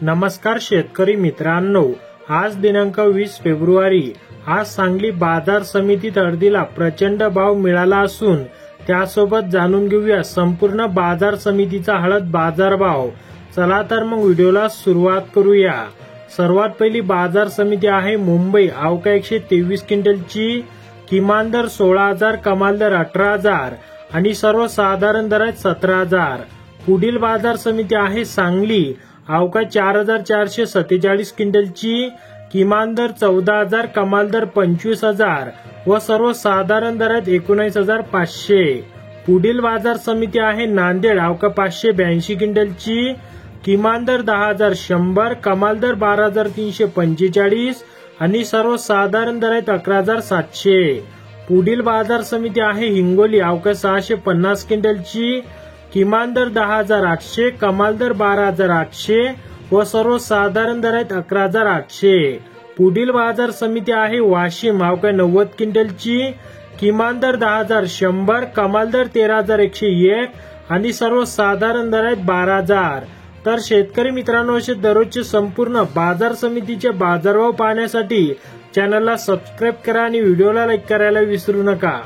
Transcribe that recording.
नमस्कार शेतकरी मित्रांनो, आज दिनांक 20 फेब्रुवारी। आज सांगली बाजार समितीत हळदीला प्रचंड भाव मिळाला असून त्यासोबत जाणून घेऊया संपूर्ण बाजार समितीचा हळद बाजार भाव। चला तर मग व्हिडिओला सुरुवात करूया। सर्वात पहिली बाजार समिती आहे मुंबई। अवका 123 क्विंटलची किमान दर 16,000, कमाल दर 18,000 आणि सर्वसाधारण दर आहेत 17,000। पुढील बाजार समिती आहे सांगली। अवका 4,447 क्विंटलची किमान दर 14,000, कमाल दर 25,000 व सर्वसाधारण दर आहेत 19,500। पुढील बाजार समिती आहे नांदेड। अवका 582 क्विंटलची किमान दर 10,100, कमाल दर 12,345 आणि सर्वसाधारण दर आहेत 11,700। पुढील बाजार समिती आहे हिंगोली। अवका 650 क्विंटलची किमान दर 10,800, कमाल दर 12,800 व सर्वसाधारण दर आहेत 11,800। पुढील बाजार समिती आहे वाशिम। अवका 90 क्विंटलची किमान दर 10,100, कमाल दर 13,101 आणि सर्वसाधारण दर आहेत 12,000। तर शेतकरी मित्रांनो, असे दररोजचे संपूर्ण बाजार समितीचे बाजारभाव पाहण्यासाठी चॅनलला सबस्क्राईब करा आणि व्हिडिओला लाईक करायला विसरू नका।